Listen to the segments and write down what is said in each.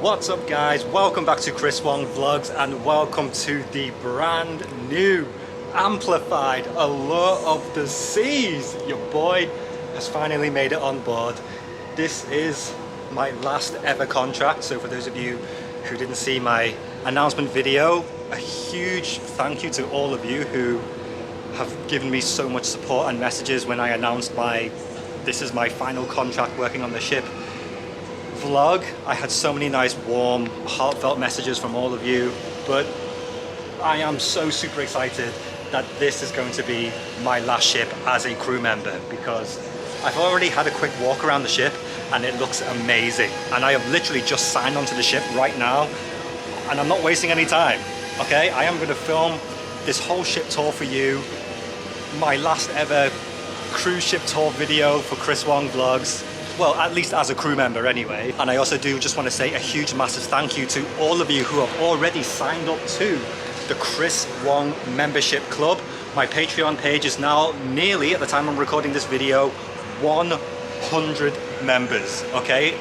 What's up guys, welcome back to Chris Wong Vlogs and welcome to the brand new amplified Allure of the Seas. Your boy has finally made it on board. This is my last ever contract, so for those of you who didn't see my announcement video, a huge thank you to all of you who have given me so much support and messages when I announced this is my final contract working on the ship vlog. I had so many nice, warm, heartfelt messages from all of you, but I am so super excited that this is going to be my last ship as a crew member, because I've already had a quick walk around the ship and it looks amazing, and I have literally just signed onto the ship right now and I'm not wasting any time. Okay, I am going to film this whole ship tour for you, my last ever cruise ship tour video for Chris Wong Vlogs. Well, at least as a crew member anyway. And I also do just want to say a huge massive thank you to all of you who have already signed up to the Chris Wong membership club. My Patreon page is now nearly, at the time I'm recording this video, 100 members, okay?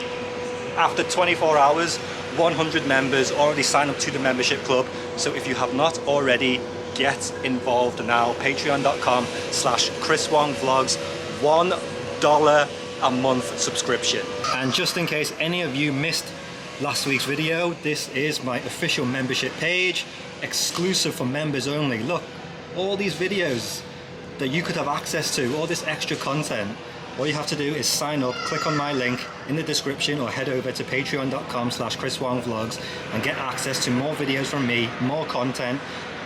After 24 hours, 100 members already signed up to the membership club. So if you have not already, get involved now. Patreon.com/Chris Wong Vlogs, $1 a month subscription. And just in case any of you missed last week's video, this is my official membership page, exclusive for members only. Look, all these videos that you could have access to, all this extra content. All you have to do is sign up, click on my link in the description, or head over to patreon.com/Chris Wong Vlogs and get access to more videos from me, more content,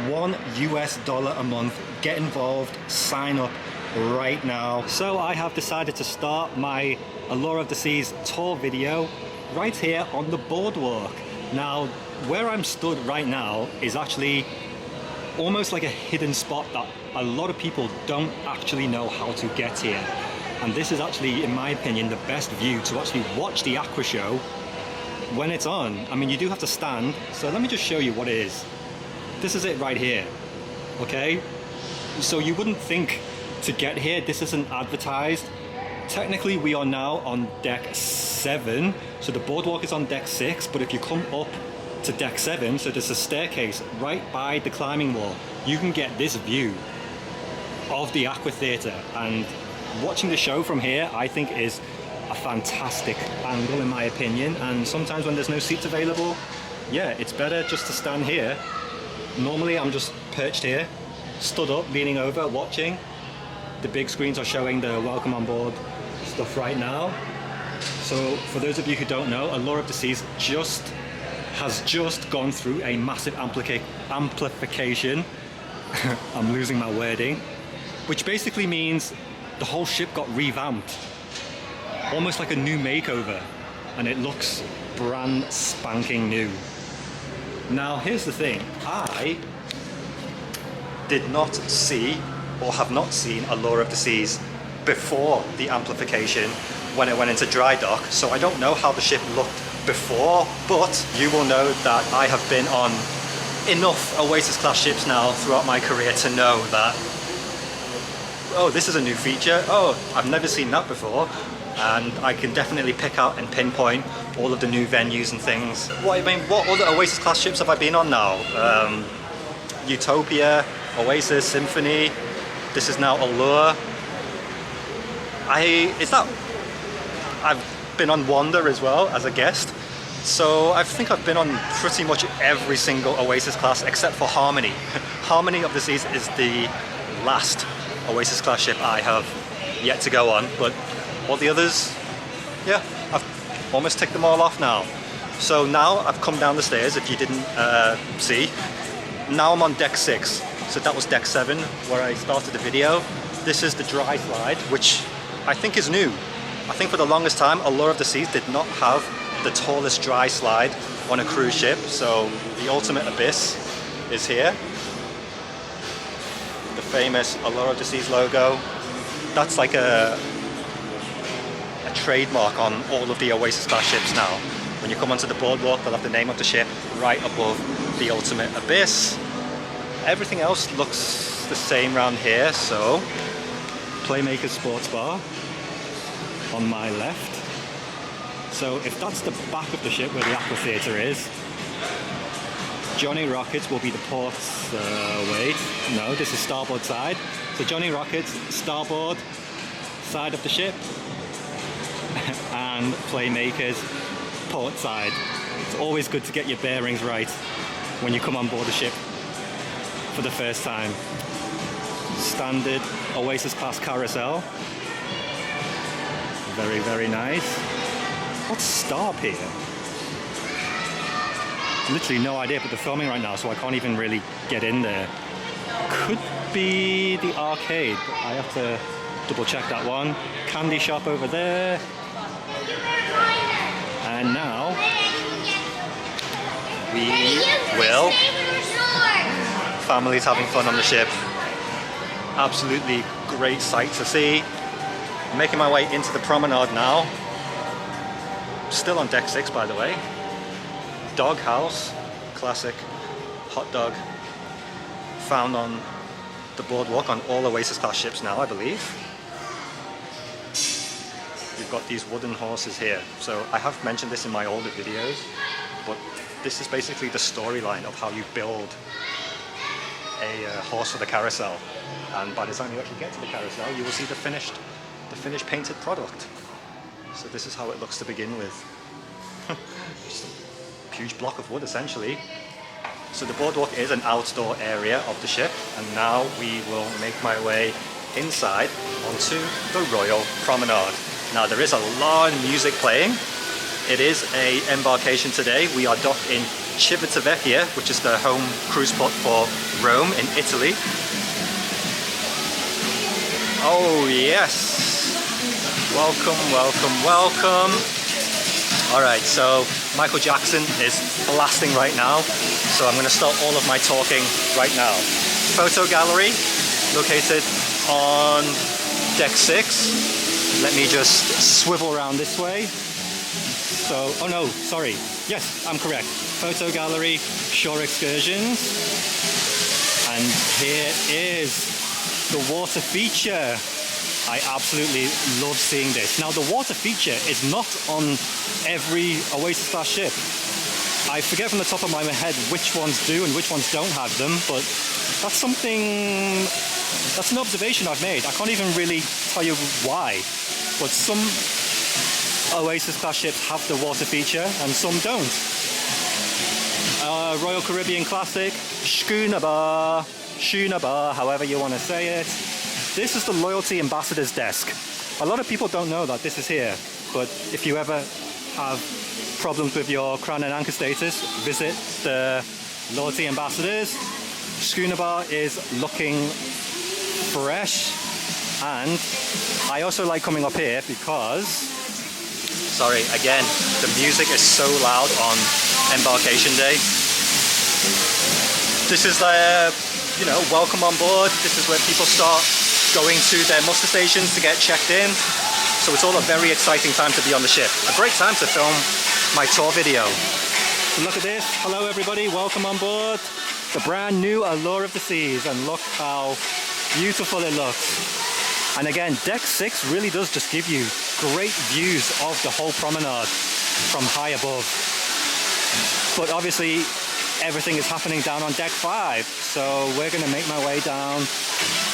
$1 a month. Get involved, sign up right now. So I have decided to start my Allure of the Seas tour video right here on the boardwalk. Now, where I'm stood right now is actually almost like a hidden spot that a lot of people don't actually know how to get here. And this is actually, in my opinion, the best view to actually watch the aqua show when it's on. I mean, you do have to stand, so let me just show you what it is. This is it right here, okay? So you wouldn't think to get here, this isn't advertised. Technically, we are now on deck 7, so the boardwalk is on deck 6, but if you come up to deck 7, so there's a staircase right by the climbing wall, you can get this view of the aqua theatre. And watching the show from here, I think, is a fantastic angle in my opinion. And sometimes when there's no seats available, yeah, it's better just to stand here. Normally I'm just perched here, stood up, leaning over, watching. The big screens are showing the welcome on board stuff right now. So for those of you who don't know, Allure of the Seas has just gone through a massive amplification. I'm losing my wording, which basically means the whole ship got revamped, almost like a new makeover, and it looks brand spanking new. Now here's the thing, I did not see or have not seen Allure of the Seas before the amplification when it went into dry dock, so I don't know how the ship looked before, but you will know that I have been on enough Oasis class ships now throughout my career to know that, oh, this is a new feature, oh, I've never seen that before, and I can definitely pick out and pinpoint all of the new venues and things. What other Oasis class ships have I been on now? Utopia, Oasis, Symphony. This is now Allure. I've been on Wonder as well as a guest. So I think I've been on pretty much every single Oasis class except for Harmony. Harmony of the Seas is the last Oasis class ship I have yet to go on, but all the others, yeah, I've almost ticked them all off now. So now I've come down the stairs, if you didn't see. Now I'm on deck 6. So that was deck 7 where I started the video. This is the dry slide, which I think is new. I think for the longest time, Allure of the Seas did not have the tallest dry slide on a cruise ship. So the ultimate abyss is here. The famous Allure of the Seas logo. That's like a trademark on all of the Oasis class ships now. When you come onto the boardwalk, they'll have the name of the ship right above the ultimate abyss. Everything else looks the same around here, so Playmaker Sports Bar on my left. So if that's the back of the ship where the aqua theatre is, Johnny Rockets will be the port, wait, no, this is starboard side. So Johnny Rockets, starboard side of the ship, and Playmakers, port side. It's always good to get your bearings right when you come on board a ship for the first time. Standard Oasis class carousel. Very, very nice. What's stop here? Literally no idea, but they're filming right now, so I can't even really get in there. Could be the arcade, but I have to double check that one. Candy shop over there. And now we will. Families having fun on the ship. Absolutely great sight to see. I'm making my way into the promenade now. Still on deck 6, by the way. Dog house, classic hot dog, found on the boardwalk on all Oasis class ships now, I believe. We've got these wooden horses here. So I have mentioned this in my older videos, but this is basically the storyline of how you build a horse for the carousel. And by the time you actually get to the carousel, you will see the finished painted product. So this is how it looks to begin with. Just a huge block of wood, essentially. So the boardwalk is an outdoor area of the ship, and now we will make my way inside onto the Royal Promenade. Now there is a lot of music playing. It is a embarkation today. We are docked in Civitavecchia, which is the home cruise port for Rome in Italy. Oh yes! Welcome, welcome, welcome. Alright, so Michael Jackson is blasting right now, so I'm going to stop all of my talking right now. Photo gallery located on deck 6. Let me just swivel around this way. So, oh no, sorry. Yes, I'm correct. Photo gallery, shore excursions. And here is the water feature. I absolutely love seeing this. Now the water feature is not on every Oasis class ship. I forget from the top of my head which ones do and which ones don't have them, but that's an observation I've made. I can't even really tell you why, but some Oasis class ships have the water feature and some don't. Royal Caribbean Classic, Schooner Bar, however you want to say it. This is the Loyalty Ambassador's desk. A lot of people don't know that this is here, but if you ever have problems with your crown and anchor status, visit the Loyalty Ambassadors. Schooner Bar is looking fresh, and I also like coming up here because, sorry, again, the music is so loud on embarkation day. This is you know, welcome on board. This is where people start going to their muster stations to get checked in. So it's all a very exciting time to be on the ship. A great time to film my tour video. So look at this. Hello everybody, welcome on board the brand new Allure of the Seas, and look how beautiful it looks. And again, deck 6 really does just give you great views of the whole promenade from high above. But obviously everything is happening down on deck 5, so we're going to make my way down.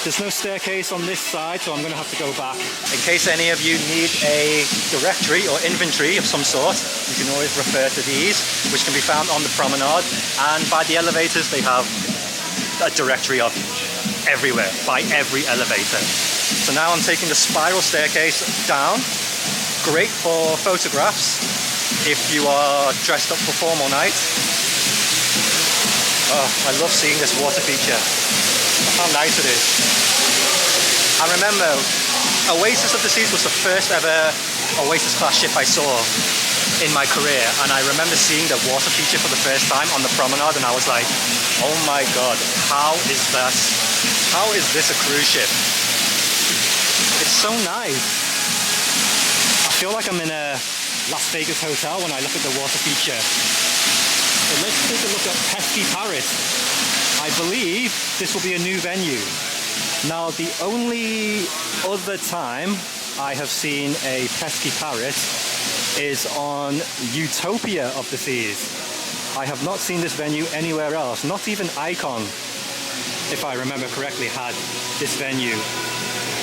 There's no staircase on this side, so I'm going to have to go back. In case any of you need a directory or inventory of some sort, you can always refer to these, which can be found on the promenade, and by the elevators they have a directory of everywhere, by every elevator. So now I'm taking the spiral staircase down. Great for photographs if you are dressed up for formal night. Oh, I love seeing this water feature. How nice it is. I remember Oasis of the Seas was the first ever Oasis class ship I saw in my career, and I remember seeing the water feature for the first time on the promenade, and I was like, oh my god, how is this a cruise ship? It's so nice. I feel like I'm in a Las Vegas hotel when I look at the water feature. So let's take a look at Pesky Paris. I believe this will be a new venue. Now the only other time I have seen a Pesky Paris is on Utopia of the Seas. I have not seen this venue anywhere else, not even Icon, if I remember correctly, had this venue.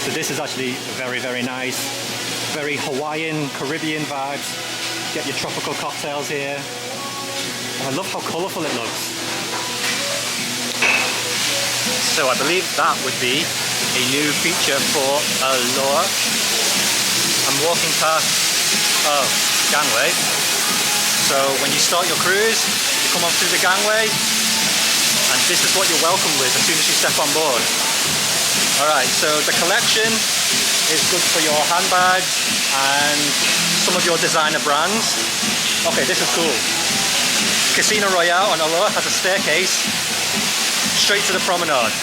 So this is actually very, very nice. Very Hawaiian, Caribbean vibes. Get your tropical cocktails here. And I love how colourful it looks. So I believe that would be a new feature for Allure. I'm walking past, gangway. So when you start your cruise, you come up through the gangway, and this is what you're welcomed with as soon as you step on board. Alright, so the collection is good for your handbags and some of your designer brands. Okay, this is cool. Casino Royale on Allure has a staircase straight to the promenade.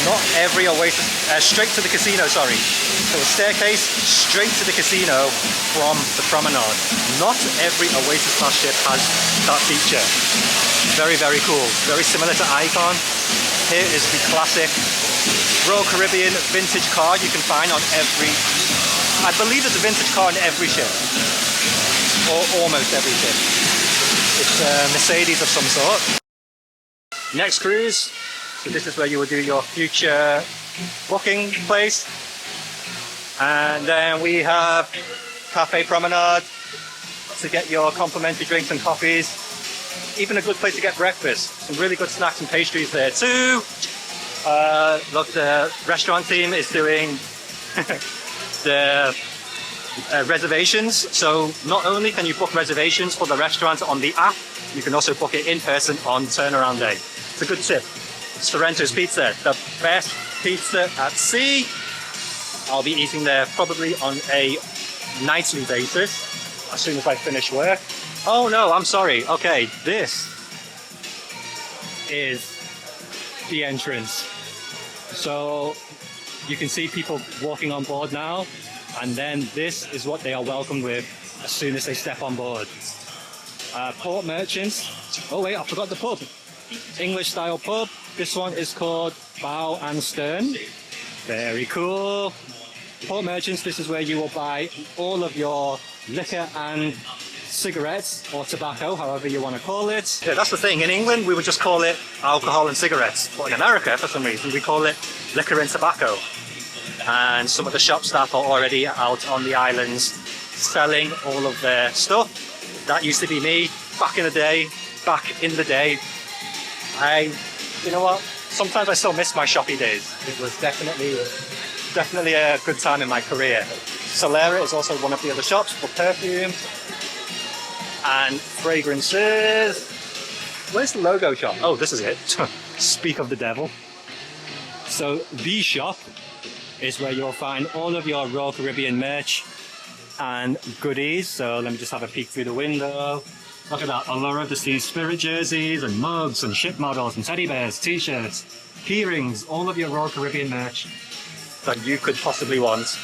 Not every Oasis, straight to the casino, sorry. So a staircase straight to the casino from the promenade. Not every Oasis class ship has that feature. Very, very cool. Very similar to Icon. Here is the classic Royal Caribbean vintage car you can find on every, I believe there's a vintage car on every ship. Or almost every ship. It's a Mercedes of some sort. Next cruise. So this is where you will do your future booking place. And then we have Cafe Promenade to get your complimentary drinks and coffees. Even a good place to get breakfast. Some really good snacks and pastries there too. Look, the restaurant team is doing the reservations. So not only can you book reservations for the restaurant on the app, you can also book it in person on turnaround day. It's a good tip. Sorrento's Pizza, the best pizza at sea. I'll be eating there probably on a nightly basis as soon as I finish work. Oh no, I'm sorry. Okay, this is the entrance. So you can see people walking on board now, and then this is what they are welcomed with as soon as they step on board. Port merchants. Oh wait, I forgot the pub. English style pub. This one is called Bow and Stern. Very cool. Port merchants, this is where you will buy all of your liquor and cigarettes or tobacco, however you want to call it. Yeah, that's the thing. In England, we would just call it alcohol and cigarettes. But in America, for some reason, we call it liquor and tobacco. And some of the shop staff are already out on the islands selling all of their stuff. That used to be me back in the day. You know what? Sometimes I still miss my shoppy days. It was definitely a good time in my career. Solarium is also one of the other shops for perfume and fragrances. Where's the logo shop? Oh, this is it. Speak of the devil. So the shop is where you'll find all of your Royal Caribbean merch and goodies. So let me just have a peek through the window. Look at that, Allure of the Sea spirit jerseys and mugs and ship models and teddy bears, t-shirts, key rings, all of your Royal Caribbean merch that you could possibly want.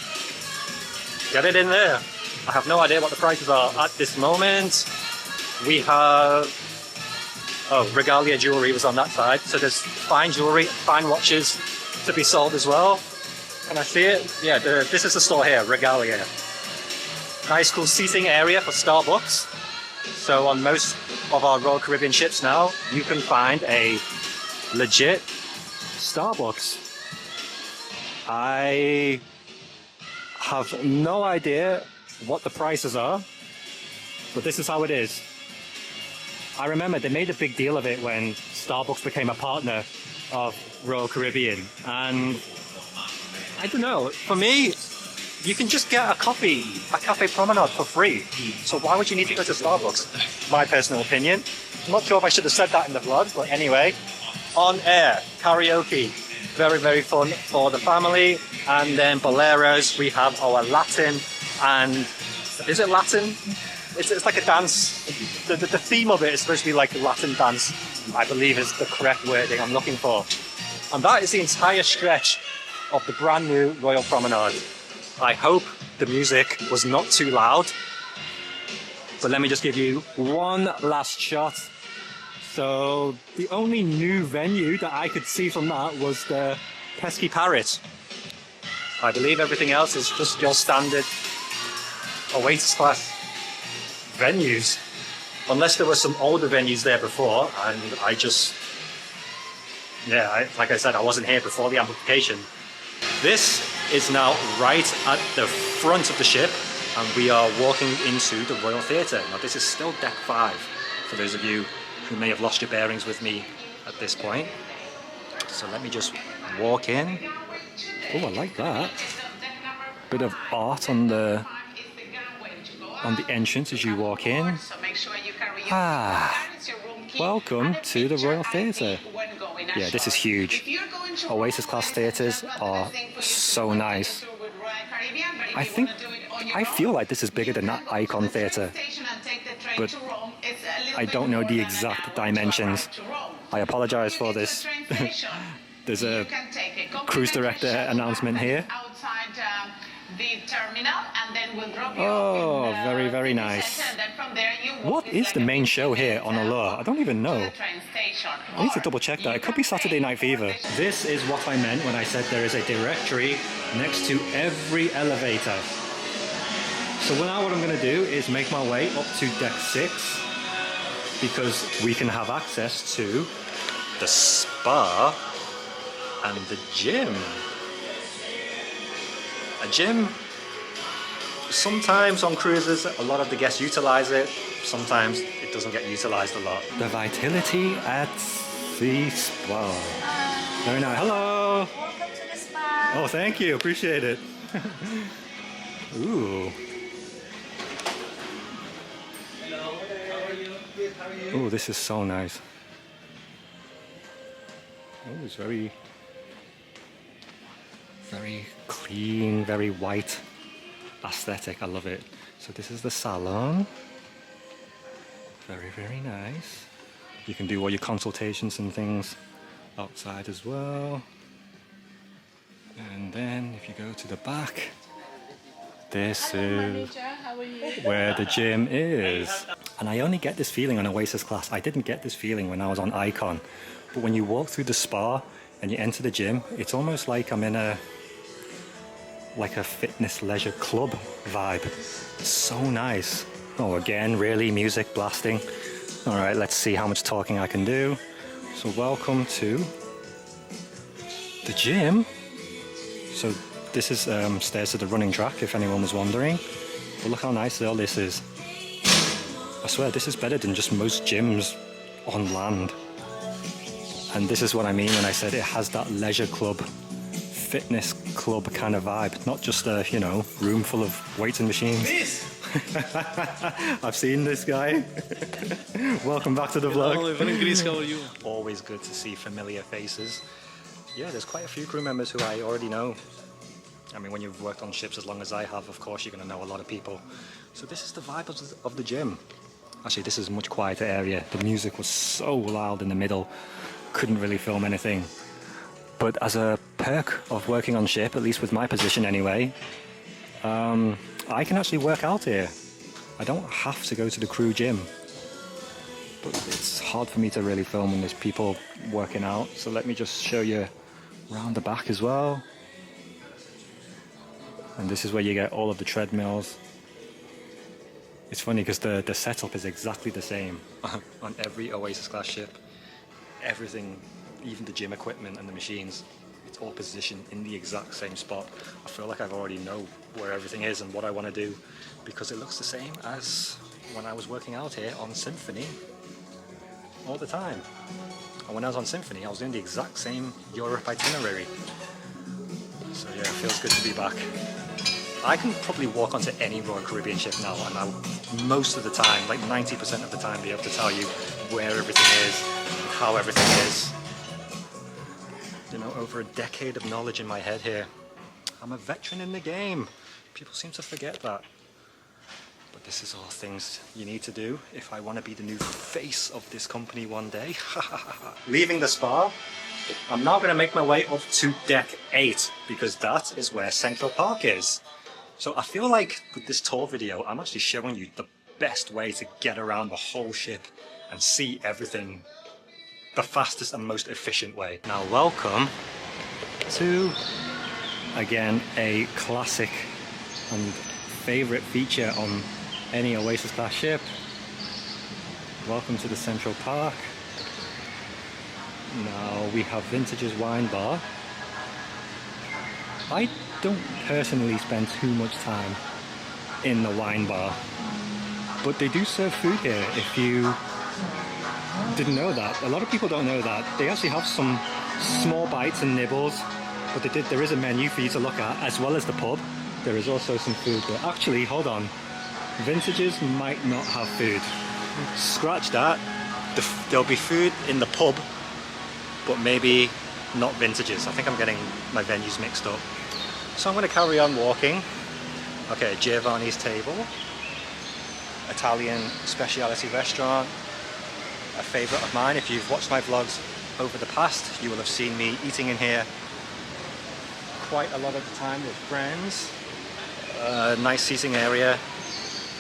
Get it in there. I have no idea what the prices are at this moment. We have, Regalia jewelry was on that side. So there's fine jewelry, fine watches to be sold as well. Can I see it? Yeah, this is the store here, Regalia. Nice cool seating area for Starbucks. So on most of our Royal Caribbean ships now, you can find a legit Starbucks. I have no idea what the prices are, but this is how it is. I remember they made a big deal of it when Starbucks became a partner of Royal Caribbean, and I don't know, for me, you can just get a coffee at Cafe Promenade for free. So why would you need to go to Starbucks? My personal opinion. I'm not sure if I should have said that in the vlog, but anyway. On air, karaoke. Very, very fun for the family. And then boleros, we have our Latin and... Is it Latin? It's like a dance. The theme of it is supposed to be like a Latin dance, I believe is the correct wording I'm looking for. And that is the entire stretch of the brand new Royal Promenade. I hope the music was not too loud, but let me just give you one last shot. So the only new venue that I could see from that was the Pesky Parrot. I believe everything else is just your standard Oasis class venues. Unless there were some older venues there before, and I just, yeah, like I said, I wasn't here before the amplification. This is now right at the front of the ship, and we are walking into the Royal Theatre. Now this is still deck 5, for those of you who may have lost your bearings with me at this point. So let me just walk in. Oh, I like that. Bit of art on the entrance as you walk in. Ah, welcome to the Royal Theatre. Yeah, this is huge. Oasis class theatres are so nice. I feel like this is bigger than that Icon Theatre, but I don't know the exact dimensions. I apologise for this. There's a cruise director announcement here. Oh, very, very nice. What is the main show here on Allure? I don't even know. I need to double check that. It could be Saturday Night Fever. This is what I meant when I said there is a directory next to every elevator. So now what I'm going to do is make my way up to deck 6, because we can have access to the spa and the gym. A gym, sometimes on cruises a lot of the guests utilize it, sometimes it doesn't get utilized a lot. The Vitality at the spa. Very nice. Hello. Welcome to the spa. Oh, thank you. Appreciate it. Ooh. Oh, this is so nice. Oh, it's very clean, very white aesthetic. I love it. So this is the salon. Very, very nice. You can do all your consultations and things outside as well. And then if you go to the back, this is where the gym is. And I only get this feeling on Oasis class. I didn't get this feeling when I was on Icon. But when you walk through the spa and you enter the gym, it's almost like I'm in a fitness leisure club vibe. It's so nice. Oh, again, really, music blasting. All right, let's see how much talking I can do. So welcome to the gym. So this is stairs to the running track, if anyone was wondering. But look how nice all this is. I swear, this is better than just most gyms on land. And this is what I mean when I said it has that leisure club, fitness club kind of vibe. Not just a, you know, room full of weights and machines. I've seen this guy. Welcome back to the vlog. Hello, very Greece, how are you? Always good to see familiar faces. Yeah, there's quite a few crew members who I already know. I mean, when you've worked on ships as long as I have, of course you're going to know a lot of people. So this is the vibe of the gym. Actually, this is a much quieter area. The music was so loud in the middle, couldn't really film anything. But as a perk of working on ship, at least with my position anyway, I can actually work out here. I don't have to go to the crew gym. But it's hard for me to really film when there's people working out. So let me just show you around the back as well. And this is where you get all of the treadmills. It's funny because the setup is exactly the same on every Oasis class ship. Everything, even the gym equipment and the machines, it's all positioned in the exact same spot. I feel like I already know where everything is and what I want to do, because it looks the same as when I was working out here on Symphony all the time. And when I was on Symphony, I was doing the exact same Europe itinerary. So yeah, it feels good to be back. I can probably walk onto any Royal Caribbean ship now, and I'll most of the time, like 90% of the time, be able to tell you where everything is and how everything is. You know, over a decade of knowledge in my head here. I'm a veteran in the game. People seem to forget that. But this is all things you need to do if I want to be the new face of this company one day. Leaving the spa, I'm now going to make my way up to deck 8, because that is where Central Park is. So I feel like with this tour video, I'm actually showing you the best way to get around the whole ship and see everything the fastest and most efficient way. Now welcome to, again, a classic and favorite feature on any Oasis class ship. Welcome to the Central Park. Now we have Vintage's wine bar. I don't personally spend too much time in the wine bar, but they do serve food here. If you didn't know that, a lot of people don't know that. They actually have some small bites and nibbles, but there is a menu for you to look at, as well as the pub. There is also some food, but actually, hold on. Vintages might not have food. Scratch that. There'll be food in the pub, but maybe not Vintages. I think I'm getting my venues mixed up. So I'm going to carry on walking. Okay, Giovanni's Table. Italian specialty restaurant. A favourite of mine. If you've watched my vlogs over the past, you will have seen me eating in here quite a lot of the time with friends. Nice seating area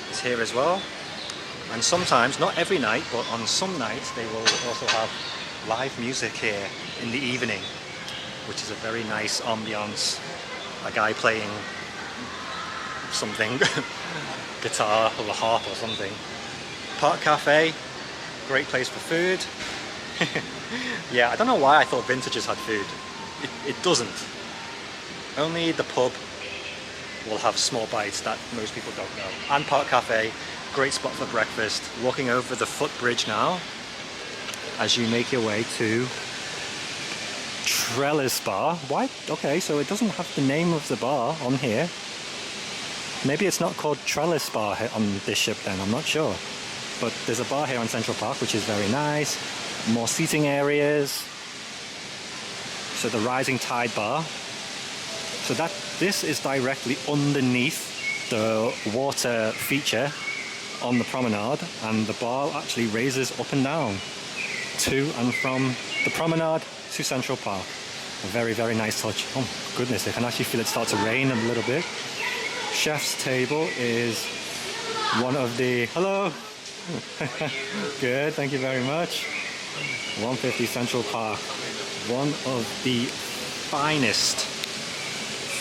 is here as well. And sometimes, not every night, but on some nights they will also have live music here in the evening, which is a very nice ambiance. A guy playing something, guitar or a harp or something. Park Cafe, great place for food. Yeah, I don't know why I thought Vintages had food. It doesn't. Only the pub will have small bites that most people don't know. And Park Cafe, great spot for breakfast. Walking over the footbridge now as you make your way to Trellis Bar. Why? Okay, so it doesn't have the name of the bar on here. Maybe it's not called Trellis Bar on this ship then, I'm not sure. But there's a bar here on Central Park, which is very nice. More seating areas. So the Rising Tide Bar. So this is directly underneath the water feature on the promenade, and the bar actually raises up and down to and from the promenade to Central Park. A very, very nice touch. Oh goodness, I can actually feel it start to rain a little bit. Chef's table is one of the... Hello! Good, thank you very much. 150 Central Park. One of the finest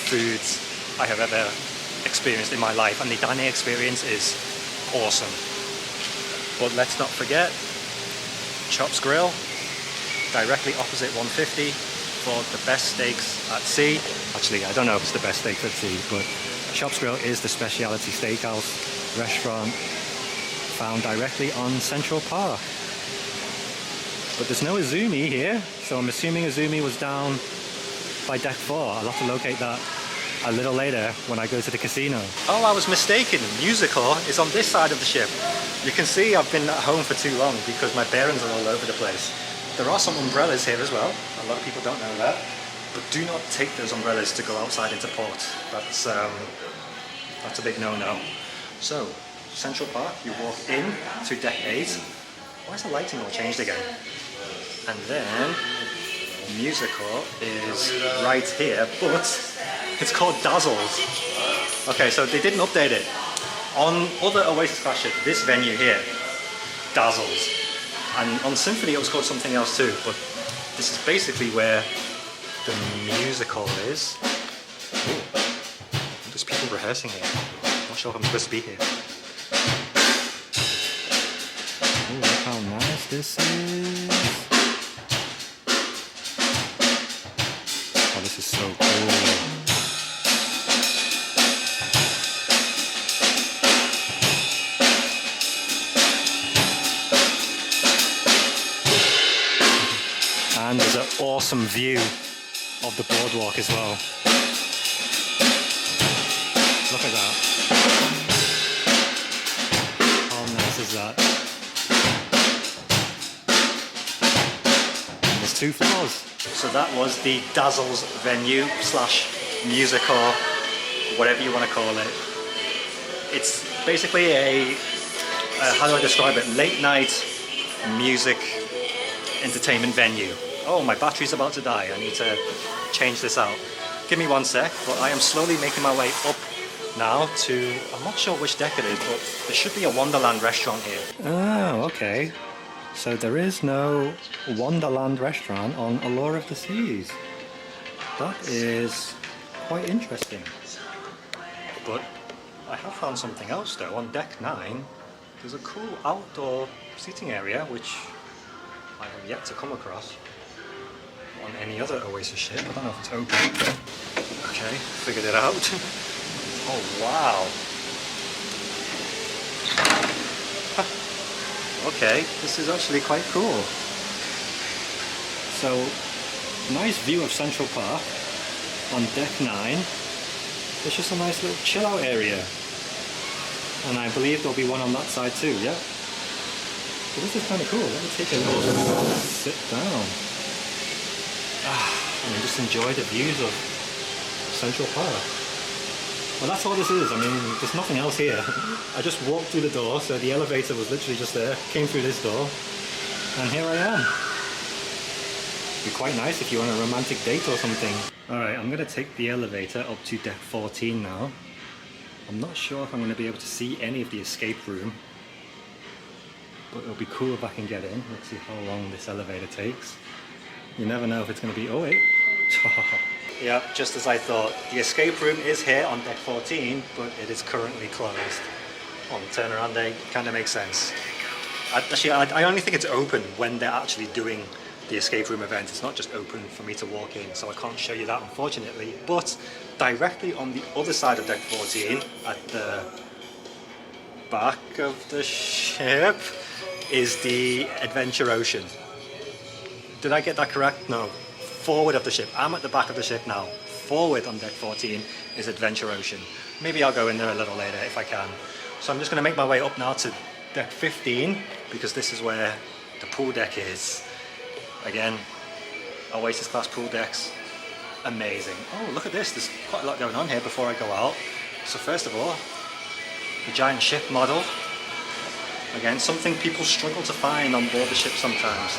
foods I have ever experienced in my life, and the dining experience is awesome. But let's not forget Chops Grill, directly opposite 150 for the best steaks at sea. Actually, I don't know if it's the best steaks at sea, but Chops Grill is the specialty steakhouse restaurant found directly on Central Park. But there's no Izumi here, so I'm assuming Izumi was down by deck 4. I'll have to locate that a little later when I go to the casino. Oh, I was mistaken. Musical is on this side of the ship. You can see I've been at home for too long because my bearings are all over the place. There are some umbrellas here as well. A lot of people don't know that. But do not take those umbrellas to go outside into port. That's a big no-no. So, Central Park, you walk in to deck 8. Why is the lighting all changed again? And then Musical is right here, but it's called Dazzles. Okay, so they didn't update it. On other Oasis class ships, this venue here, Dazzles. And on Symphony it was called something else too, but this is basically where the Musical is. Ooh. There's people rehearsing here. I'm not sure if I'm supposed to be here. Oh, look how nice this is. Oh, this is so cool. And there's an awesome view of the boardwalk as well. Look at that. How nice is that? And there's 2 floors. So that was the Dazzles venue / musical, whatever you want to call it. It's basically a how do I describe it? Late night music entertainment venue. Oh, my battery's about to die. I need to change this out. Give me 1 sec, but I am slowly making my way up now to, I'm not sure which deck it is, but there should be a Wonderland restaurant here. Oh, okay. So there is no Wonderland restaurant on Allure of the Seas. That is quite interesting. But I have found something else though. On deck 9, there's a cool outdoor seating area which I have yet to come across on any other Oasis ship. I don't know if it's open. Okay, figured it out. Oh wow. Okay, this is actually quite cool. So, nice view of Central Park on deck 9. It's just a nice little chill out area. And I believe there'll be one on that side too, yeah? So this is kind of cool. Let me take a little sit down. And just enjoy the views of Central Park. Well, that's all this is. I mean, there's nothing else here. I just walked through the door, so the elevator was literally just there. Came through this door, and here I am. Be quite nice if you're on a romantic date or something. Alright, I'm going to take the elevator up to deck 14 now. I'm not sure if I'm going to be able to see any of the escape room, but it'll be cool if I can get in. Let's see how long this elevator takes. You never know if it's going to be... oh wait. Yeah, just as I thought. The escape room is here on deck 14, but it is currently closed. On the turnaround day, kind of makes sense. Actually, I only think it's open when they're actually doing the escape room event. It's not just open for me to walk in, so I can't show you that unfortunately. But directly on the other side of deck 14, at the back of the ship, is the Adventure Ocean. Did I get that correct? No. Forward of the ship. I'm at the back of the ship now. Forward on deck 14 is Adventure Ocean. Maybe I'll go in there a little later if I can. So I'm just going to make my way up now to deck 15, because this is where the pool deck is. Again, Oasis class pool decks, amazing. Oh, look at this, there's quite a lot going on here before I go out. So first of all, the giant ship model. Again, something people struggle to find on board the ship sometimes.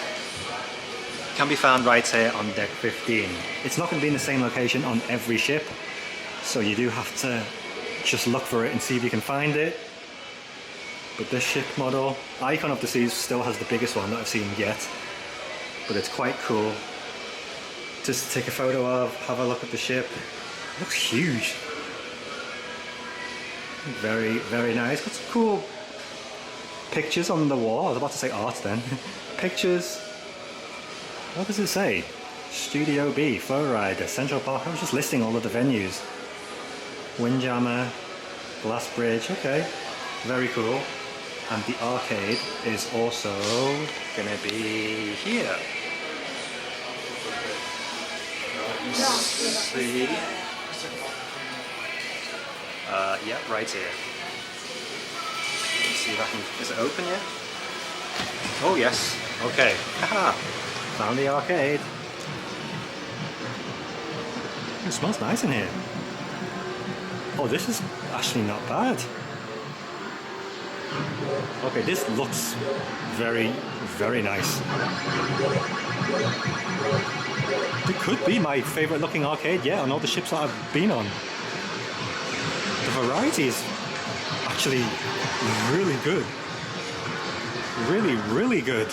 Can be found right here on deck 15. It's not going to be in the same location on every ship, so you do have to just look for it and see if you can find it. But this ship model, Icon of the Seas, still has the biggest one that I've seen yet. But it's quite cool just to take a photo of, have a look at the ship. It looks huge. Very, very nice. Got some cool pictures on the wall. I was about to say art then. Pictures. What does it say? Studio B, Fur Rider, Central Park. I was just listing all of the venues. Windjammer, Glass Bridge. Okay, very cool. And the arcade is also gonna be here. Let's see. Yeah, right here. Let's see if I can. Is it open yet? Oh yes. Okay. Haha. Found the arcade. It smells nice in here. Oh, this is actually not bad. Okay, this looks very, very nice. It could be my favorite looking arcade yet on all the ships that I've been on. The variety is actually really good. Really, really good.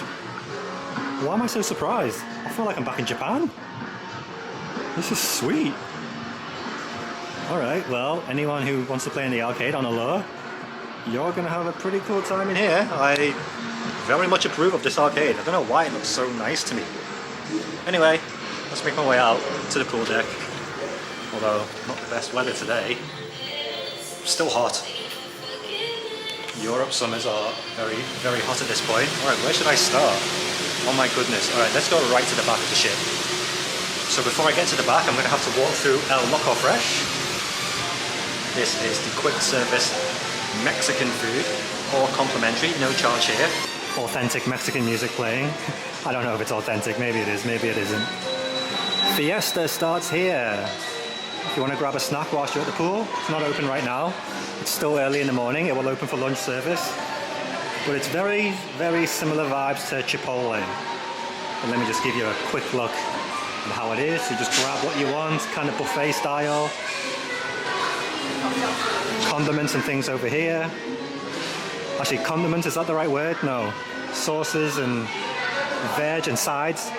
Why am I so surprised? I feel like I'm back in Japan. This is sweet. Alright, well, anyone who wants to play in the arcade on Allure, you're going to have a pretty cool time in here. I very much approve of this arcade. I don't know why it looks so nice to me. Anyway, let's make my way out to the pool deck. Although, not the best weather today. Still hot. Europe summers are very, very hot at this point. Alright, where should I start? Oh my goodness. Alright, let's go right to the back of the ship. So before I get to the back, I'm going to have to walk through El Loco Fresh. This is the quick service Mexican food, all complimentary, no charge here. Authentic Mexican music playing. I don't know if it's authentic, maybe it is, maybe it isn't. Fiesta starts here. If you want to grab a snack whilst you're at the pool, it's not open right now. It's still early in the morning, it will open for lunch service. But it's very, very similar vibes to Chipotle. But let me just give you a quick look at how it is. You just grab what you want, kind of buffet style. Condiments and things over here. Actually, condiments, is that the right word? No. Sauces and veg and sides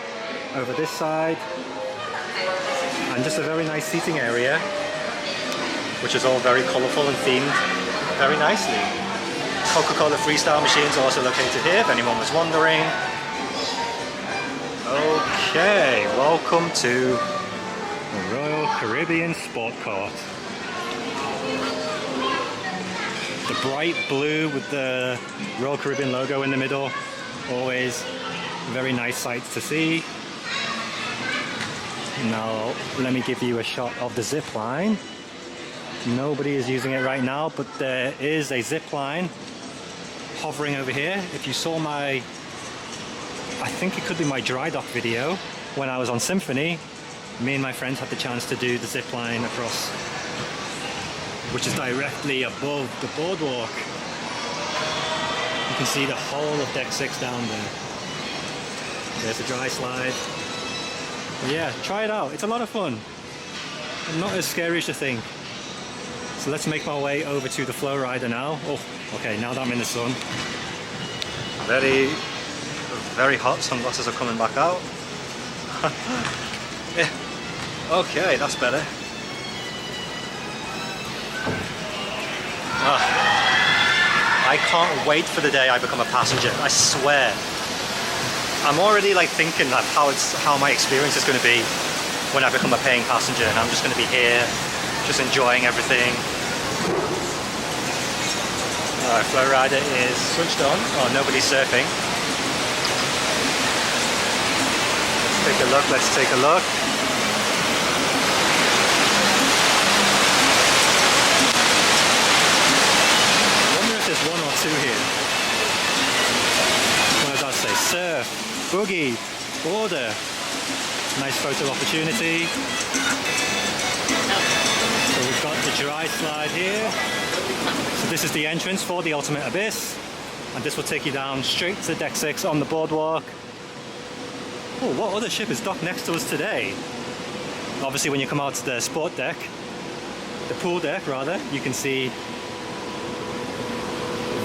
over this side. And just a very nice seating area, which is all very colourful and themed. very nicely. Coca-Cola freestyle machines are also located here, if anyone was wondering. Okay, welcome to the Royal Caribbean Sport Court. The bright blue with the Royal Caribbean logo in the middle, always very nice sights to see. Now let me give you a shot of the zip line. Nobody is using it right now, but there is a zip line hovering over here. If you saw my, I think it could be my dry dock video when I was on Symphony, me and my friends had the chance to do the zip line across, which is directly above the boardwalk. You can see the whole of deck 6 down there. There's a dry slide. Yeah, try it out. It's a lot of fun. And not as scary as you think. So let's make my way over to the flow rider now. Oh, okay, now that I'm in the sun. Very, very hot. Sunglasses are coming back out. Yeah. Okay, that's better. I can't wait for the day I become a passenger. I swear. I'm already like thinking that how my experience is going to be when I become a paying passenger, and I'm just going to be here, just enjoying everything. Alright, flow rider is switched on. Oh, nobody's surfing. Let's take a look. Let's take a look. I wonder if there's one or two here. What does that say? Surf. Boogie, border, nice photo opportunity. So we've got the dry slide here. So this is the entrance for the Ultimate Abyss, and this will take you down straight to deck 6 on the boardwalk. Oh, what other ship is docked next to us today? Obviously when you come out to the sport deck, the pool deck rather, you can see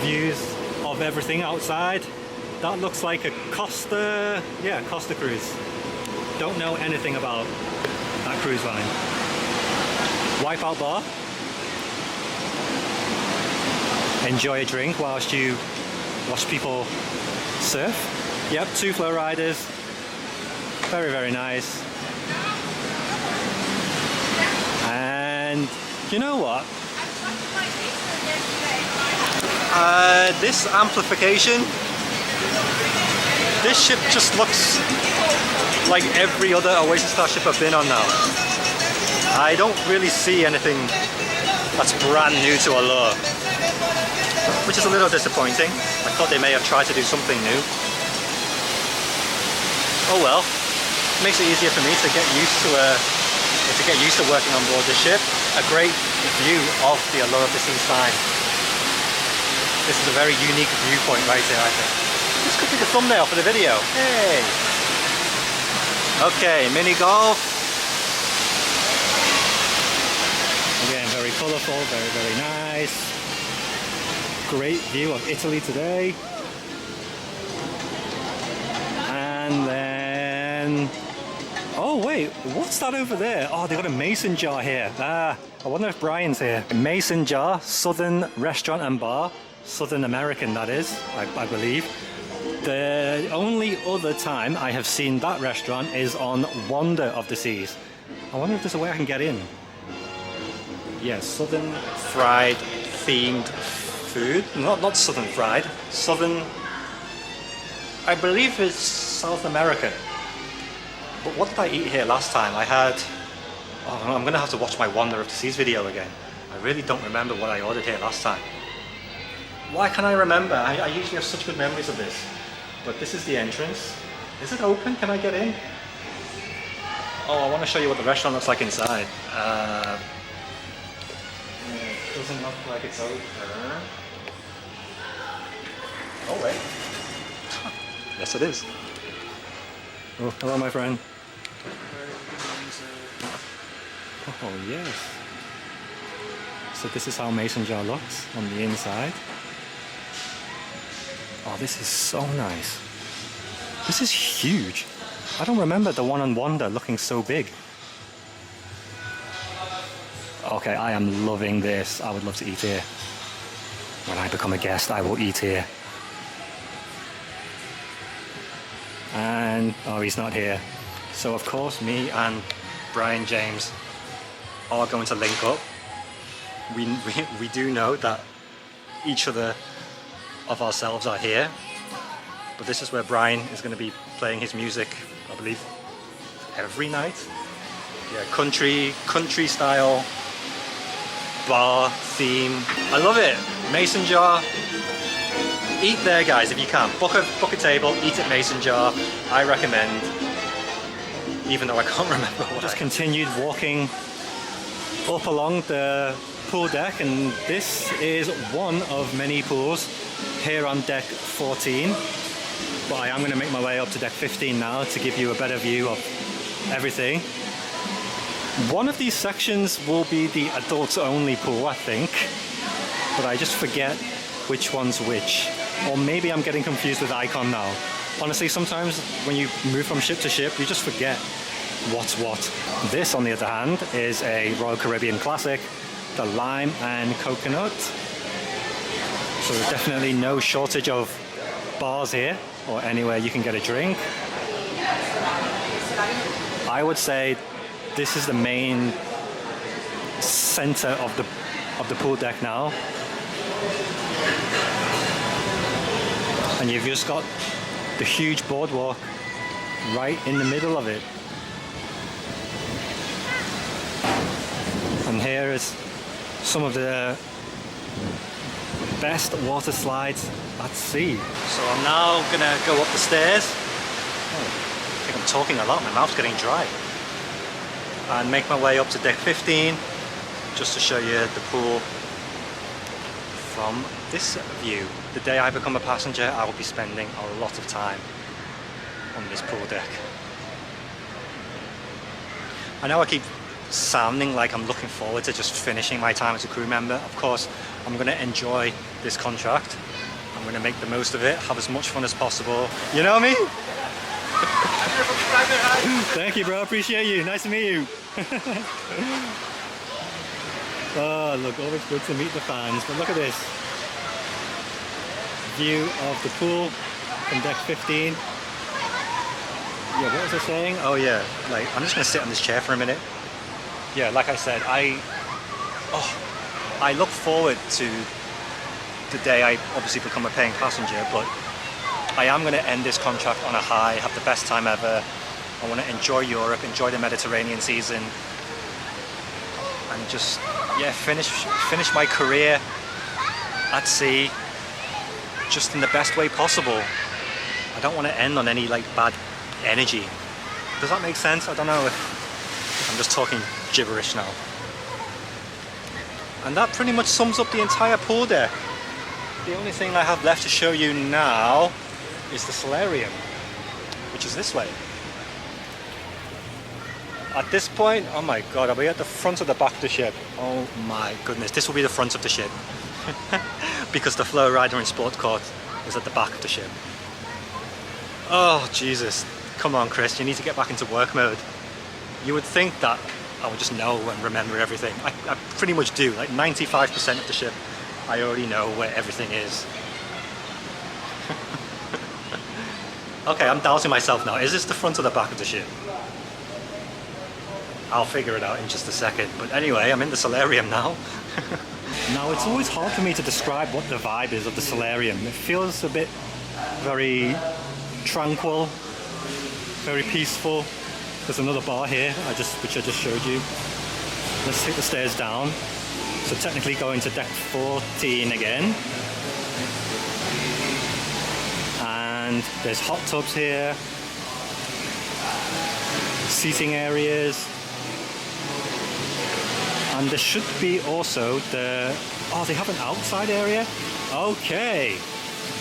views of everything outside. That looks like a Costa, yeah, Costa cruise. Don't know anything about that cruise line. Wipeout bar. Enjoy a drink whilst you watch people surf. Yep, 2 flow riders. Very, very nice. And you know what? This amplification, this ship just looks like every other Oasis Star ship I've been on now. I don't really see anything that's brand new to Allure, which is a little disappointing. I thought they may have tried to do something new. Oh well, it makes it easier for me to get used to working on board the ship. A great view of the Allure of the Sea sign. This is a very unique viewpoint right here, I think. This could be the thumbnail for the video. Hey! Okay, mini golf. Again, very colourful, very, very nice. Great view of Italy today. And then... oh wait, what's that over there? Oh, they've got a mason jar here. I wonder if Brian's here. Mason jar, Southern Restaurant and Bar. Southern American, that is, I believe. The only other time I have seen that restaurant is on Wonder of the Seas. I wonder if there's a way I can get in. Yes, Southern fried themed food. Not Southern fried. Southern, I believe it's South American. But what did I eat here last time? I had... oh, I'm going to have to watch my Wonder of the Seas video again. I really don't remember what I ordered here last time. Why can't I remember? I usually have such good memories of this. But this is the entrance. Is it open? Can I get in? Oh, I want to show you what the restaurant looks like inside. It doesn't look like it's open. Oh wait. Yes it is. Oh, hello my friend. Oh yes. So this is how Mason Jar looks on the inside. Oh, this is so nice. This is huge. I don't remember the one on Wonder looking so big. Okay, I am loving this. I would love to eat here. When I become a guest, I will eat here. And, oh, he's not here. So of course, me and Brian James are going to link up. We do know that each other of ourselves are here, but this is where Brian is going to be playing his music, I believe, every night. Yeah, country style bar theme. I love it. Mason jar. Eat there, guys, if you can. Book a table, eat at Mason Jar. I recommend, even though I can't remember what. Just continued walking up along the pool deck, and this is one of many pools here on deck 14. But I am going to make my way up to deck 15 now to give you a better view of everything. One of these sections will be the adults only pool, I think, but I just forget which one's which. Or maybe I'm getting confused with Icon now. Honestly, sometimes when you move from ship to ship, you just forget what's what. This, on the other hand, is a Royal Caribbean classic, the lime and coconut. So there's definitely no shortage of bars here or anywhere you can get a drink. I would say this is the main center of the pool deck now. And you've just got the huge boardwalk right in the middle of it. And here is some of the best water slides at sea. So I'm now gonna go up the stairs. Oh, I think I'm talking a lot, my mouth's getting dry. And make my way up to deck 15, just to show you the pool from this view. The day I become a passenger, I will be spending a lot of time on this pool deck. I know I keep sounding like I'm looking forward to just finishing my time as a crew member. Of course, I'm going to enjoy this contract. I'm going to make the most of it, have as much fun as possible. You know me? Thank you, bro. Appreciate you. Nice to meet you. Oh, look, always good to meet the fans. But look at this view of the pool from deck 15. Yeah, what was I saying? Oh yeah, like I'm just gonna sit on this chair for a minute. Yeah, like I said, I look forward to the day I obviously become a paying passenger, but I am going to end this contract on a high, have the best time ever. I want to enjoy Europe, enjoy the Mediterranean season, and just, yeah, finish my career at sea just in the best way possible. I don't want to end on any like bad energy. Does that make sense? I don't know if I'm just talking gibberish now. And that pretty much sums up the entire pool deck. The only thing I have left to show you now is the Solarium, which is this way. At this point, oh my god, are we at the front or the back of the ship? Oh my goodness, this will be the front of the ship. Because the flow rider and sport court is at the back of the ship. Oh Jesus, come on Chris, you need to get back into work mode. You would think that I would just know and remember everything. I pretty much do, like 95% of the ship I already know where everything is. Okay, I'm doubting myself now. Is this the front or the back of the ship? I'll figure it out in just a second. But anyway, I'm in the Solarium now. Now, it's always hard for me to describe what the vibe is of the Solarium. It feels a bit very tranquil, very peaceful. There's another bar here, which I just showed you. Let's take the stairs down. So technically going to deck 14 again. And there's hot tubs here, seating areas, and there should be also they have an outside area? Okay.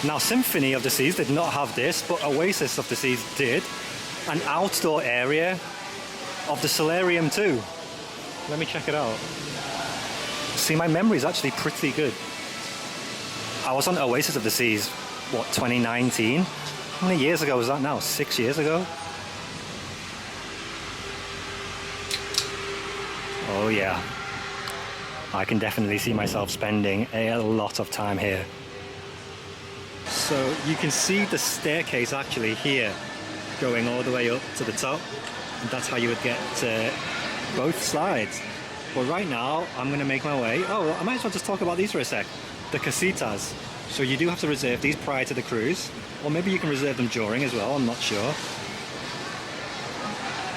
Now Symphony of the Seas did not have this, but Oasis of the Seas did. An outdoor area of the Solarium too. Let me check it out. See, my memory is actually pretty good. I was on Oasis of the Seas, what, 2019? How many years ago was that now? 6 years ago? Oh yeah. I can definitely see myself spending a lot of time here. So you can see the staircase actually here going all the way up to the top, and that's how you would get to both slides. But right now I'm going to make my way. Oh, I might as well just talk about these for a sec. The casitas. So you do have to reserve these prior to the cruise, or maybe you can reserve them during as well, I'm not sure.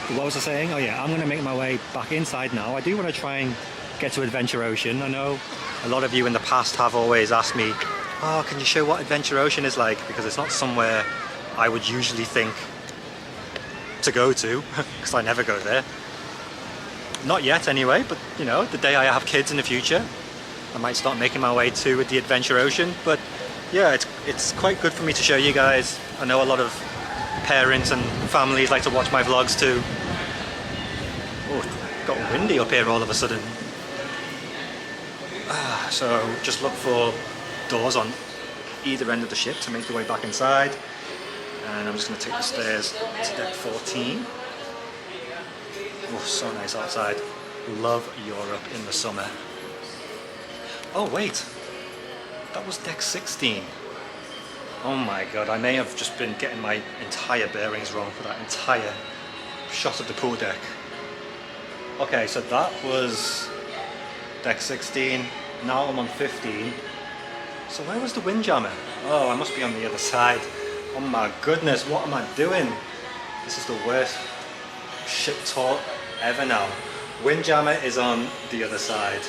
But what was I saying? Oh yeah, I'm going to make my way back inside now. I do want to try and get to Adventure Ocean. I know a lot of you in the past have always asked me, oh, can you show what Adventure Ocean is like? Because it's not somewhere I would usually think to go to, because I never go there. Not yet anyway, but you know, the day I have kids in the future, I might start making my way to the Adventure Ocean. But yeah, it's quite good for me to show you guys. I know a lot of parents and families like to watch my vlogs too. Oh, it got windy up here all of a sudden. So just look for doors on either end of the ship to make the way back inside. And I'm just going to take the stairs to deck 14. Oh, so nice outside. Love Europe in the summer. Oh wait, that was deck 16. Oh my god, I may have just been getting my entire bearings wrong for that entire shot of the pool deck. Okay, so that was deck 16. Now I'm on 15. So where was the Windjammer? Oh, I must be on the other side. Oh my goodness, what am I doing? This is the worst ship tour ever now. Windjammer is on the other side,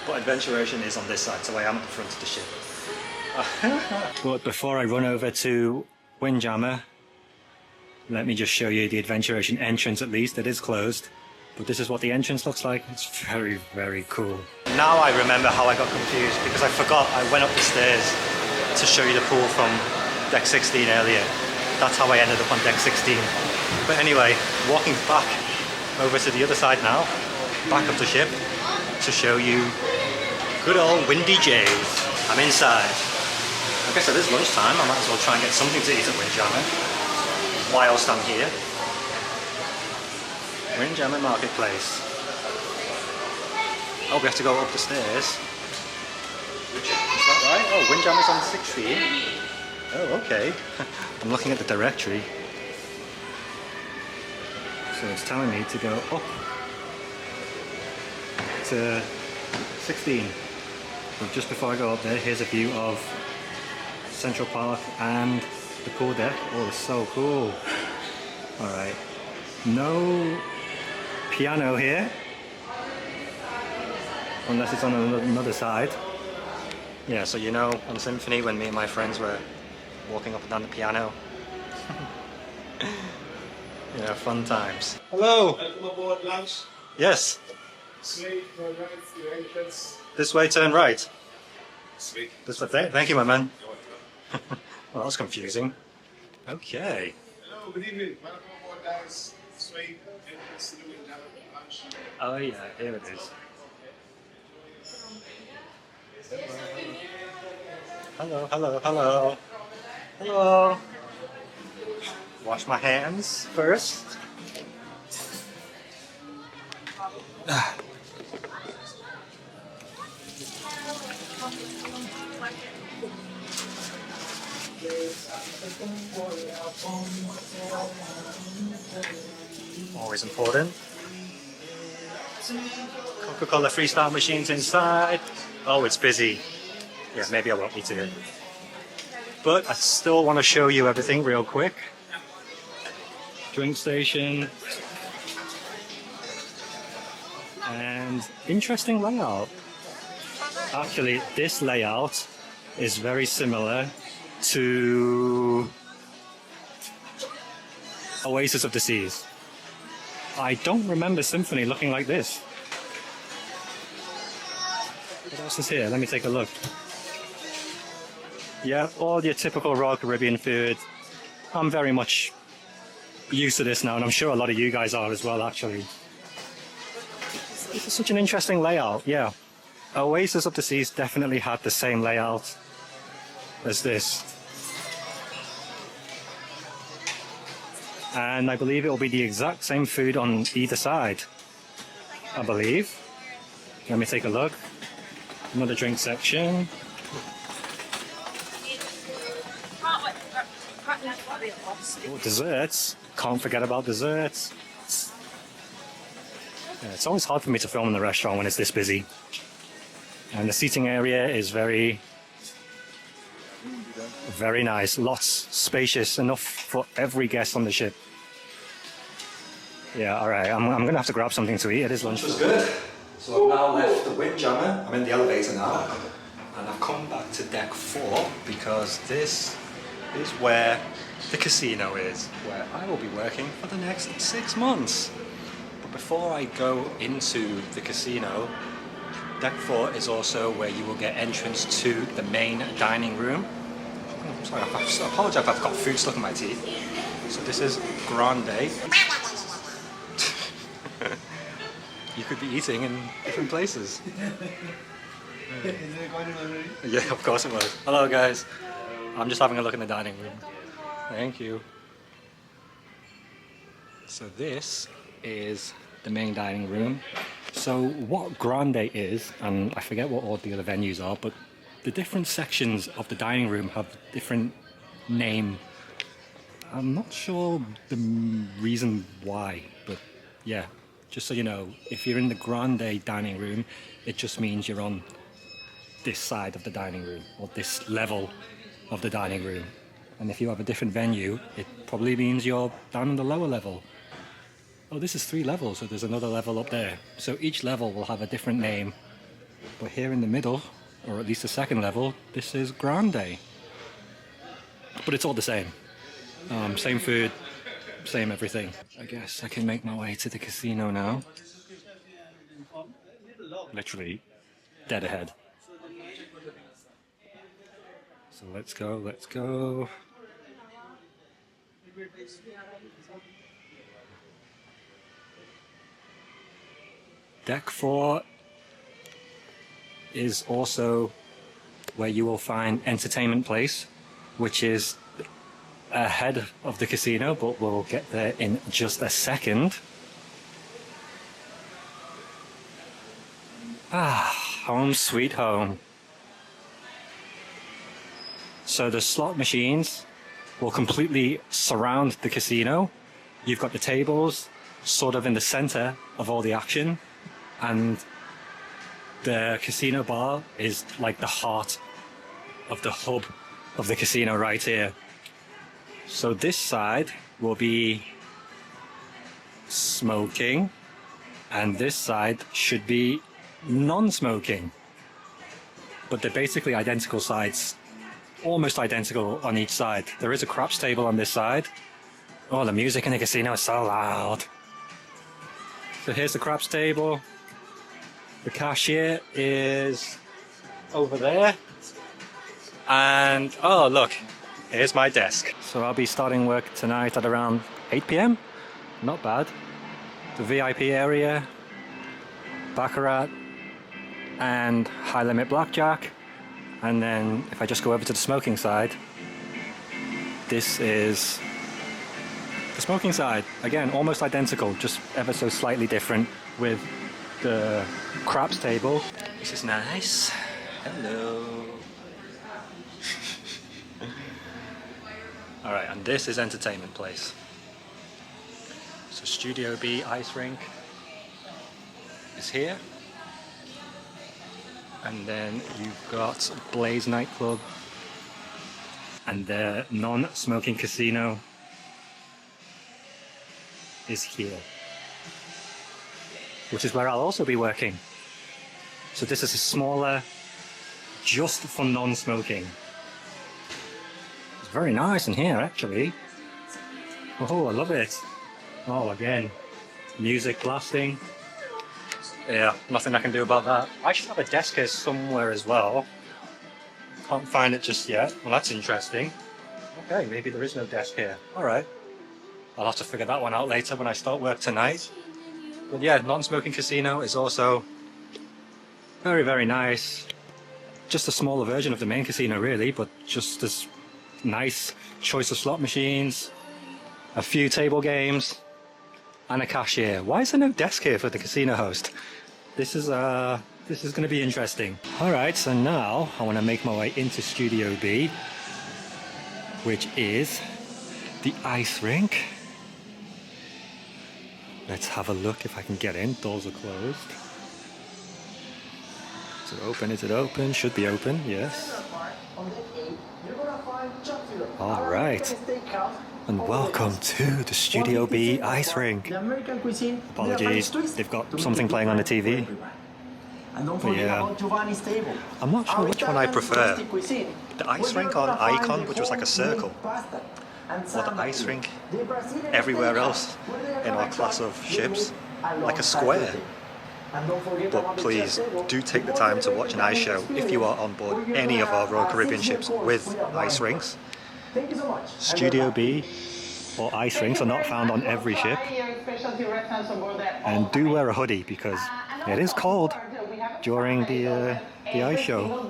but Adventure Ocean is on this side, so I am at the front of the ship. But before I run over to Windjammer, let me just show you the Adventure Ocean entrance. At least it is closed, but this is what the entrance looks like. It's very, very cool. Now I remember how I got confused, because I forgot I went up the stairs to show you the pool from deck 16 earlier. That's how I ended up on deck 16. But anyway, walking back over to the other side now, back of the ship, to show you good old Windy J's. I'm inside. I guess it is lunchtime. I might as well try and get something to eat at Windjammer whilst I'm here. Windjammer Marketplace. Oh, we have to go up the stairs. Is that right? Oh, Windjammer's on 16. Oh, okay. I'm looking at the directory. So it's telling me to go up to 16. But just before I go up there, here's a view of Central Park and the pool deck. Oh, it's so cool. Alright. No piano here. Unless it's on another side. Yeah, so you know, on Symphony, when me and my friends were walking up and down the piano. Yeah, fun times. Hello! Welcome aboard, lunch. Yes. Sweet, right, your entrance. This way, turn right. Sweet. This way, thank you, my man. Well, that's confusing. Okay. Hello, good evening. Welcome aboard, guys. Sweet, entrance to the Windjammer lunch. Oh yeah, here it is. Hello, hello, hello. Hello. Wash my hands first. Always important. Coca-Cola freestyle machines inside. Oh, it's busy. Yeah, maybe I won't need to. But I still want to show you everything real quick. Drink station. And interesting layout. Actually, this layout is very similar to Oasis of the Seas. I don't remember Symphony looking like this. What else is here? Let me take a look. Yeah, all your typical Royal Caribbean food. I'm very much used to this now, and I'm sure a lot of you guys are as well, actually. It's such an interesting layout, yeah. Oasis of the Seas definitely had the same layout as this. And I believe it will be the exact same food on either side. I believe. Let me take a look. Another drink section. Oh, desserts. Can't forget about desserts. Yeah, it's always hard for me to film in the restaurant when it's this busy. And the seating area is very nice. Lots, spacious, enough for every guest on the ship. Yeah, alright, I'm gonna have to grab something to eat. It is lunch. It was good. So I've now left the Windjammer. I'm in the elevator now. And I've come back to deck 4 because this is where the casino is, where I will be working for the next 6 months. But before I go into the casino, deck 4 is also where you will get entrance to the main dining room. Oh, sorry, I apologize if I've got food stuck in my teeth. So this is Grande. You could be eating in different places. Yeah, of course it was. Hello guys. I'm just having a look in the dining room. Thank you. So this is the main dining room. So what Grande is, and I forget what all the other venues are, but the different sections of the dining room have different name. I'm not sure the reason why, but yeah. Just so you know, if you're in the Grande dining room, it just means you're on this side of the dining room, or this level of the dining room. And if you have a different venue, it probably means you're down on the lower level. Oh, this is 3 levels, so there's another level up there. So each level will have a different name. But here in the middle, or at least the second level, this is Grande. But it's all the same. Same food, same everything. I guess I can make my way to the casino now. Literally dead ahead. So let's go, let's go. Deck 4 is also where you will find Entertainment Place, which is ahead of the casino, but we'll get there in just a second. Home sweet home. So the slot machines will completely surround the casino. You've got the tables sort of in the center of all the action, and the casino bar is like the heart of the hub of the casino right here. So this side will be smoking, and this side should be non-smoking. But they're basically identical sides, almost identical on each side. There is a craps table on this side. Oh, the music in the casino is so loud. So here's the craps table. The cashier is over there. And, oh look, here's my desk. So I'll be starting work tonight at around 8 p.m. Not bad. The VIP area, Baccarat, and high limit blackjack. And then if I just go over to the smoking side, this is the smoking side. Again, almost identical, just ever so slightly different with the craps table. This is nice. Hello. Alright, and this is Entertainment Place. So Studio B ice rink is here. And then you've got Blaze nightclub and the non-smoking casino is here, which is where I'll also be working. So this is a smaller, just for non-smoking. It's very nice in here actually. Oh, I love it. Oh, again, music blasting. Yeah, nothing I can do about that. I should have a desk here somewhere as well. Can't find it just yet. Well, that's interesting. Okay, maybe there is no desk here. Alright. I'll have to figure that one out later when I start work tonight. But yeah, non-smoking casino is also very, very nice. Just a smaller version of the main casino really, but just as nice choice of slot machines, a few table games, and a cashier. Why is there no desk here for the casino host? This This is going to be interesting. Alright, so now I want to make my way into Studio B, which is the ice rink. Let's have a look if I can get in. Doors are closed. Is it open? Is it open? Should be open, yes. Alright. And welcome to the Studio B ice rink. Apologies, they've got something playing on the TV. But yeah, I'm not sure which one I prefer. The ice rink on Icon, which was like a circle, or the ice rink everywhere else in our class of ships, like a square. But please do take the time to watch an ice show if you are on board any of our Royal Caribbean ships with ice rinks. Studio B or ice rinks are not found on every ship. And do wear a hoodie because it is cold during the ice show.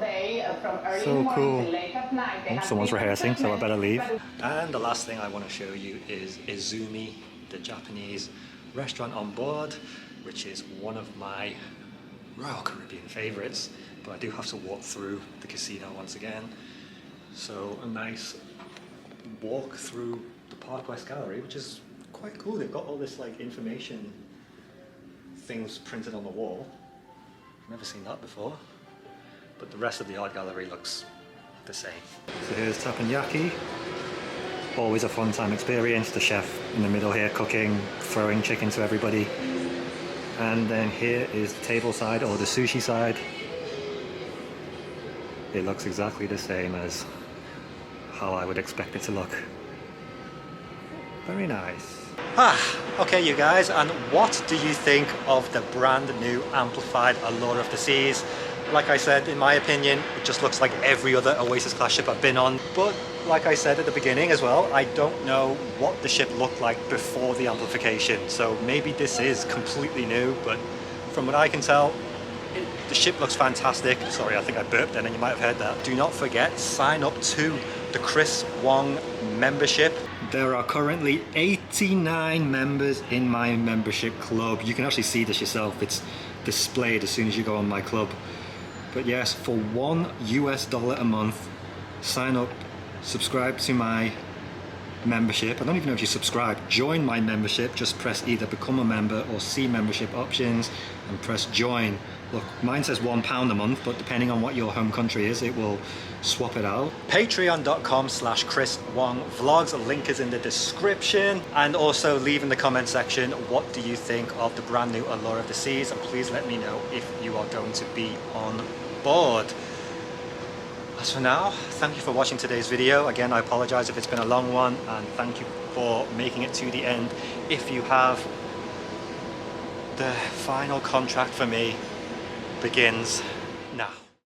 So cool. Oh, someone's rehearsing, so I better leave. And the last thing I want to show you is Izumi, the Japanese restaurant on board, which is one of my Royal Caribbean favorites, but I do have to walk through the casino once again. So a nice walk through the Park West Gallery, which is quite cool. They've got all this like information things printed on the wall. Never seen that before. But the rest of the art gallery looks the same. So here's teppanyaki. Always a fun time experience. The chef in the middle here cooking, throwing chicken to everybody. And then here is the table side or the sushi side. It looks exactly the same as how I would expect it to look. Very nice. Okay you guys, and what do you think of the brand new amplified Allure of the Seas? Like I said, in my opinion, it just looks like every other Oasis class ship I've been on. But like I said at the beginning as well, I don't know what the ship looked like before the amplification. So maybe this is completely new, but from what I can tell, the ship looks fantastic. Sorry, I think I burped then and you might have heard that. Do not forget, sign up to the Chris Wong membership. There are currently 89 members in my membership club. You can actually see this yourself. It's displayed as soon as you go on my club. But yes, for $1 US a month, sign up, subscribe to my membership. I don't even know if you subscribe. Join my membership. Just press either become a member or see membership options and press join. Look, mine says £1 a month, but depending on what your home country is, it will swap it out. Patreon.com/Chris Wong Vlogs. A link is in the description. And also leave in the comment section, what do you think of the brand new Allure of the Seas? And please let me know if you are going to be on board. As for now, thank you for watching today's video. Again, I apologize if it's been a long one, and thank you for making it to the end. If you have, the final contract for me begins now.